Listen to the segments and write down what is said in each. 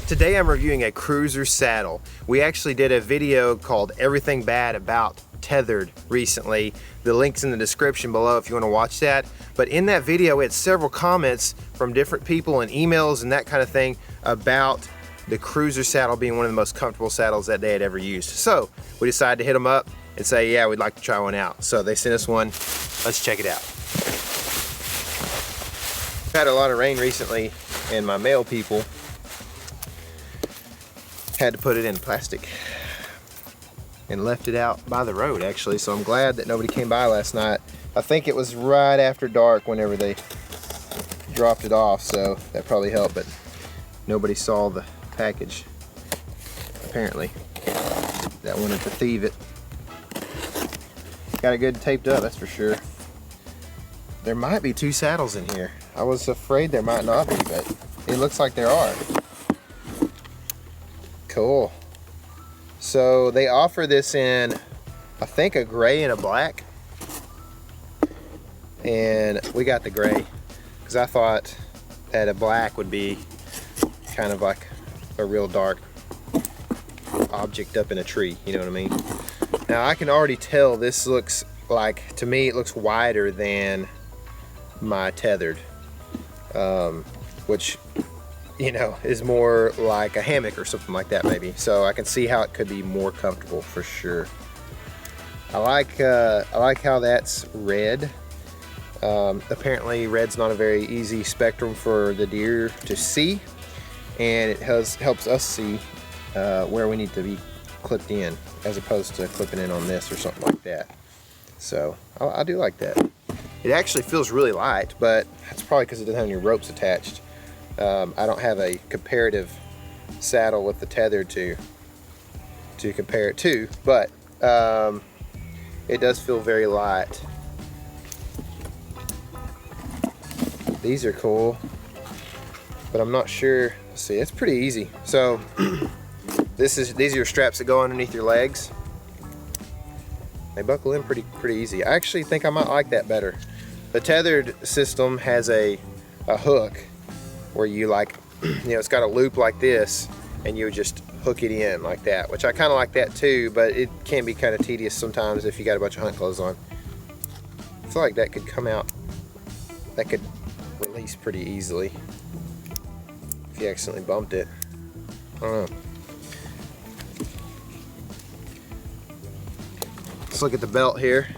Today I'm reviewing a Cruzr saddle. We actually did a video called Everything Bad About Tethrd recently. The link's in the description below if you want to watch that. But in that video we had several comments from different people and emails and that kind of thing about the Cruzr saddle being one of the most comfortable saddles that they had ever used. So we decided to hit them up and say, yeah, we'd like to try one out. So they sent us one. Let's check it out. We've had a lot of rain recently and my mail people had to put it in plastic and left it out by the road actually, so I'm glad that nobody came by last night. I think it was right after dark whenever they dropped it off, so that probably helped, but nobody saw the package apparently that wanted to thieve it. Got it good taped up, that's for sure. There might be two saddles in here. I was afraid there might not be, but it looks like there are. Cool. So they offer this in, I think, a gray and a black. And we got the gray because I thought that a black would be kind of like a real dark object up in a tree, you know what I mean? Now I can already tell this looks like, to me it looks wider than my Tethrd, which, you know, is more like a hammock or something like that maybe. So I can see how it could be more comfortable for sure. I like how that's red. Apparently red's not a very easy spectrum for the deer to see, and it helps us see where we need to be clipped in as opposed to clipping in on this or something like that. So I do like that. It actually feels really light, but that's probably because it doesn't have any ropes attached. I don't have a comparative saddle with the Tethrd to compare it to, but it does feel very light. These are cool, but I'm not sure. Let's see, it's pretty easy. So these are your straps that go underneath your legs. They buckle in pretty easy. I actually think I might like that better. The Tethrd system has a hook where you, like, you know, it's got a loop like this and you would just hook it in like that, which I kind of like that too, but it can be kind of tedious sometimes if you got a bunch of hunt clothes on. I feel like that could come out, that could release pretty easily if you accidentally bumped it. I don't know. Let's look at the belt here.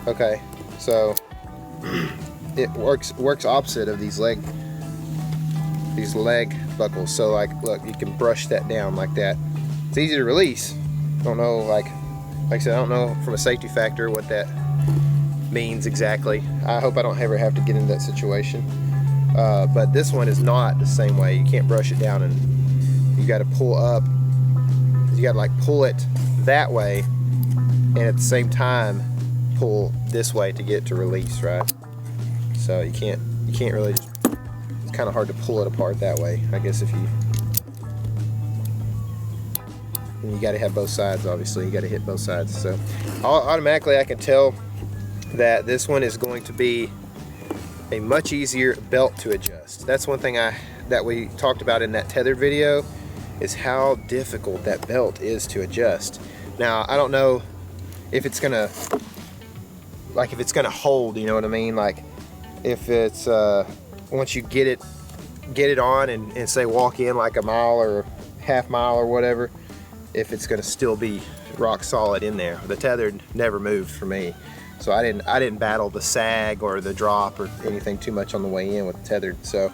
Okay, so it works opposite of these leg buckles. So like, look, you can brush that down like that. It's easy to release. I don't know, like I said, I don't know from a safety factor what that means exactly. I hope I don't ever have to get into that situation. But this one is not the same way. You can't brush it down, and you got to pull up. You got to like pull it that way, and at the same time pull this way to get it to release, right? So you can't really just, it's kind of hard to pull it apart that way, I guess. If you got to have both sides, obviously you got to hit both sides. So automatically I can tell that this one is going to be a much easier belt to adjust. That's one thing that we talked about in that Tethrd video, is how difficult that belt is to adjust. Now I don't know if it's gonna hold, you know what I mean? Like if it's once you get it on and say walk in like a mile or half mile or whatever, if it's gonna still be rock solid in there. The Tethrd never moved for me, so I didn't battle the sag or the drop or anything too much on the way in with the Tethrd. So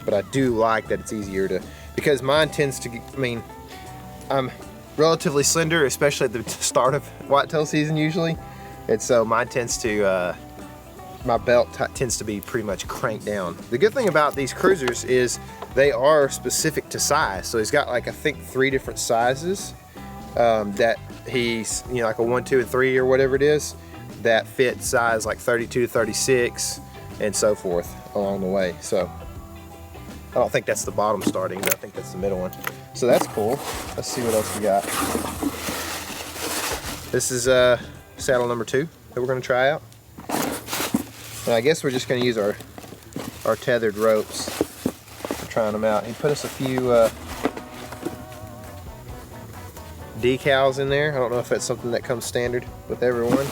but I do like that it's easier to, because mine tends to, I mean, I'm relatively slender, especially at the start of whitetail season usually, and so mine tends to, my belt tends to be pretty much cranked down. The good thing about these Cruzrs is they are specific to size. So he's got, like, I think 3 different sizes that he's, you know, like a 1, 2, and 3 or whatever it is, that fit size like 32 to 36 and so forth along the way. So I don't think that's the bottom starting, but I think that's the middle one. So that's cool. Let's see what else we got. This is saddle number 2 that we're going to try out. And I guess we're just going to use our Tethrd ropes trying them out. He put us a few decals in there. I don't know if that's something that comes standard with everyone.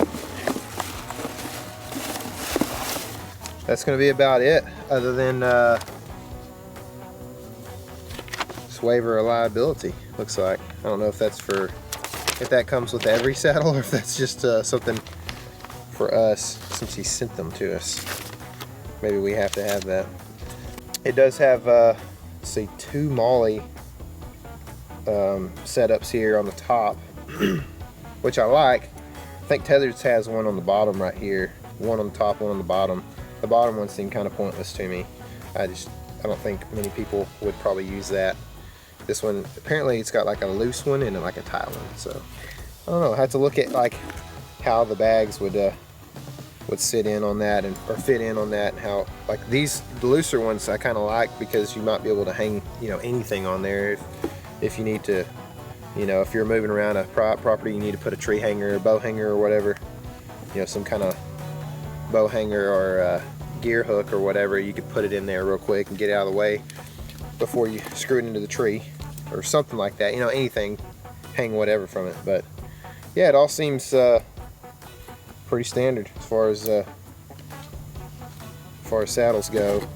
That's going to be about it, other than this waiver of liability, looks like. I don't know if that's for, if that comes with every saddle or if that's just something for us since he sent them to us. Maybe we have to have that. It does have, let's see, 2 Molly setups here on the top, which I like. I think Tethrd has one on the bottom right here, one on the top, one on the bottom. The bottom one seemed kind of pointless to me. I don't think many people would probably use that. This one, apparently it's got like a loose one and like a tight one. So I don't know, I have to look at like how the bags would sit in on that, and or fit in on that, and how like these, the looser ones I kind of like, because you might be able to hang, you know, anything on there if you need to, you know, if you're moving around a property, you need to put a tree hanger or bow hanger or whatever, you know, some kind of bow hanger or gear hook or whatever, you could put it in there real quick and get it out of the way before you screw it into the tree or something like that, you know, anything, hang whatever from it. But yeah, it all seems pretty standard as far as saddles go.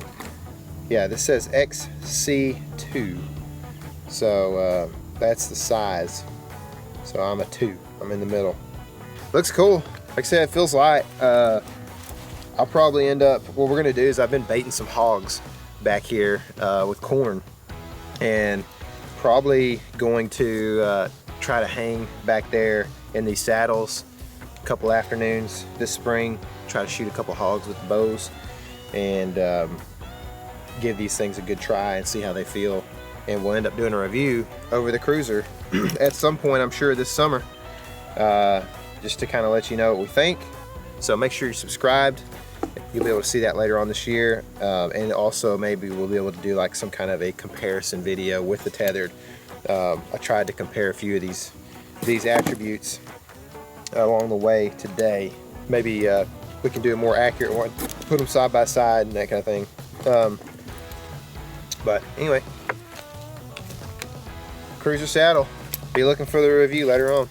Yeah, this says XC2, so that's the size. So I'm a 2, I'm in the middle. Looks cool. Like I said, it feels light. I'll probably end up, what we're gonna do is I've been baiting some hogs back here with corn, and probably going to try to hang back there in these saddles a couple afternoons this spring, try to shoot a couple hogs with the bows, and give these things a good try and see how they feel. And we'll end up doing a review over the Cruzr at some point, I'm sure this summer, just to kind of let you know what we think. So make sure you're subscribed. You'll be able to see that later on this year, and also maybe we'll be able to do like some kind of a comparison video with the Tethrd. I tried to compare a few of these attributes along the way today. Maybe we can do a more accurate one, put them side by side and that kind of thing. But anyway, Cruzr saddle. Be looking for the review later on.